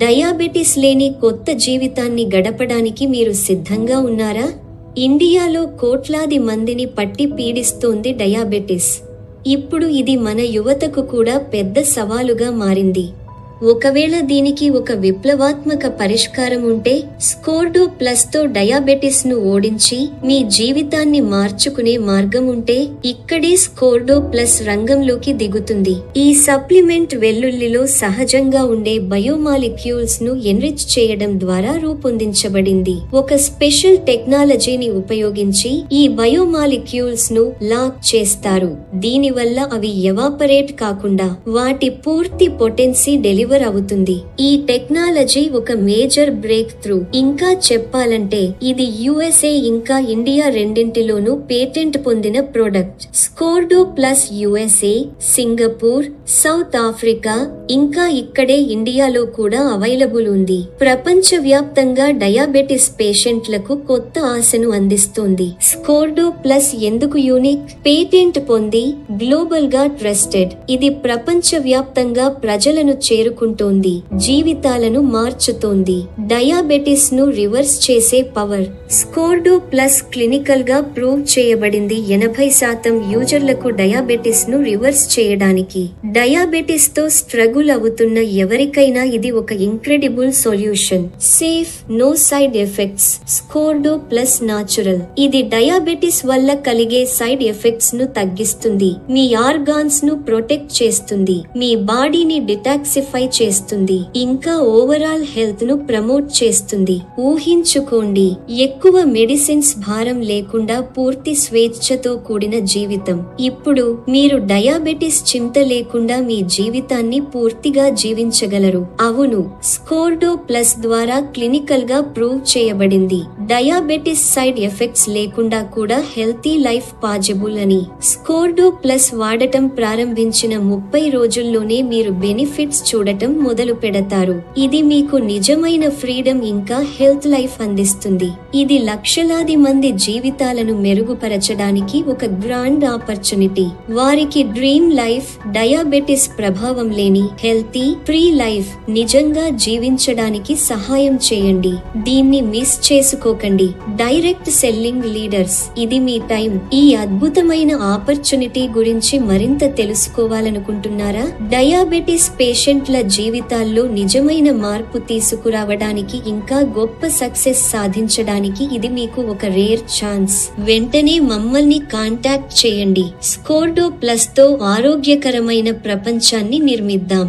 Diabetes లేని కొత్త జీవితాన్ని గడపడానికి మీరు సిద్ధంగా ఉన్నారా? ఇండియాలో కోట్లాది మందిని పట్టి పీడిస్తోంది డయాబెటిస్. ఇప్పుడు ఇది మన యువతకు కూడా పెద్ద సవాలుగా మారింది. ఒకవేళ దీనికి ఒక విప్లవాత్మక పరిష్కారం ఉంటే, స్కోర్డో ప్లస్ తో డయాబెటిస్ ను ఓడించి మీ జీవితాన్ని మార్చుకునే మార్గం ఉంటే, ఇక్కడే స్కోర్డో ప్లస్ రంగంలోకి దిగుతుంది. ఈ సప్లిమెంట్ వెల్లుల్లిలో సహజంగా ఉండే బయోమాలిక్యూల్స్ ను ఎన్రిచ్ చేయడం ద్వారా రూపొందించబడింది. ఒక స్పెషల్ టెక్నాలజీని ఉపయోగించి ఈ బయోమాలిక్యూల్స్ ను లాక్ చేస్తారు. దీనివల్ల అవి ఎవాపరేట్ కాకుండా వాటి పూర్తి పొటెన్సీ డెలివర్ అవుతుంది. ఈ టెక్నాలజీ ఒక మేజర్ బ్రేక్ త్రూ. ఇంకా చెప్పాలంటే ఇది యుఎస్ఏ ఇంకా ఇండియా రెండింటిలోనూ పేటెంట్ పొందిన product. Scordo plus USA, Singapore, South Africa ఇంకా ఇక్కడే ఇండియాలో కూడా అవైలబుల్ ఉంది. ప్రపంచ వ్యాప్తంగా డయాబెటిస్ పేషెంట్లకు కొత్త ఆశను అందిస్తోంది. స్కోర్డో ప్లస్ ఎందుకు యూనిక్? పేటెంట్ పొంది గ్లోబల్ గా ట్రస్టెడ్. ఇది ప్రపంచ వ్యాప్తంగా ప్రజలను చేరుకుంటోంది, జీవితాలను మార్చుతోంది. డయాబెటిస్ ను రివర్స్ చేసే పవర్. స్కోర్డో ప్లస్ క్లినికల్ గా ప్రూవ్ చేయబడింది. 80% యూజర్లకు డయాబెటిస్ ను రివర్స్ చేయడానికి. డయాబెటిస్ తో స్ట్రగుల్ అవుతున్న ఎవరికైనా ఇది ఒక incredible solution. Safe, no side effects. Scordo plus natural. ఇది డయాబెటిస్ వల్ల కలిగే సైడ్ ఎఫెక్ట్స్ ను తగ్గిస్తుంది, మీ ఆర్గాన్స్ ను ప్రొటెక్ట్ చేస్తుంది, మీ బాడీని డిటాక్సిఫై చేస్తుంది, ఇంకా ఓవరాల్ హెల్త్ ను ప్రమోట్ చేస్తుంది. ఊహించుకోండి, ఎక్కువ మెడిసిన్స్ భారం లేకుండా పూర్తి స్వేచ్ఛతో కూడిన జీవితం. ఇప్పుడు మీరు డయాబెటిస్ చింత లేకుండా మీ జీవితాన్ని పూర్తిగా జీవించగలరు. అవును, స్కోర్డో ప్లస్ ద్వారా క్లినికల్ గా ప్రూవ్ చేయబడింది. డయాబెటిస్ సైడ్ ఎఫెక్ట్స్ లేకుండా కూడా హెల్తీ లైఫ్ పాజిబుల్ అని. స్కోర్డో ప్లస్ వాడటం ప్రారంభించిన 30 రోజుల్లోనే మీరు బెనిఫిట్స్ చూడటం మొదలు పెడతారు. ఇది మీకు నిజమైన ఫ్రీడమ్ ఇంకా హెల్త్ లైఫ్ అందిస్తుంది. ఇది లక్షలాది మంది జీవితాలను మెరుగుపరచడానికి ఒక గ్రాండ్ ఆపర్చునిటీ. వారికి డ్రీమ్ లైఫ్, డయాబెటిస్ ప్రభావం లేని హెల్తీ ఫ్రీ లైఫ్ నిజంగా జీవించడానికి సహాయం చేయండి. దీన్ని మిస్ చేసుకోకండి. డైరెక్ట్ సెల్లింగ్ లీడర్స్, ఇది మీ టైం. ఈ అద్భుతమైన ఆపర్చునిటీ గురించి మరింత తెలుసుకోవాలనుకుంటున్నారా? డయాబెటిస్ పేషెంట్ల జీవితాల్లో నిజమైన మార్పు తీసుకురావడానికి, ఇంకా గొప్ప సక్సెస్ సాధించడానికి ఇది మీకు ఒక రేర్ ఛాన్స్. వెంటనే మమ్మల్ని కాంటాక్ట్ చేయండి. స్కోర్డో ప్లస్ తో ఆరోగ్యకరమైన ప్రపంచాన్ని నిర్మిద్దాం.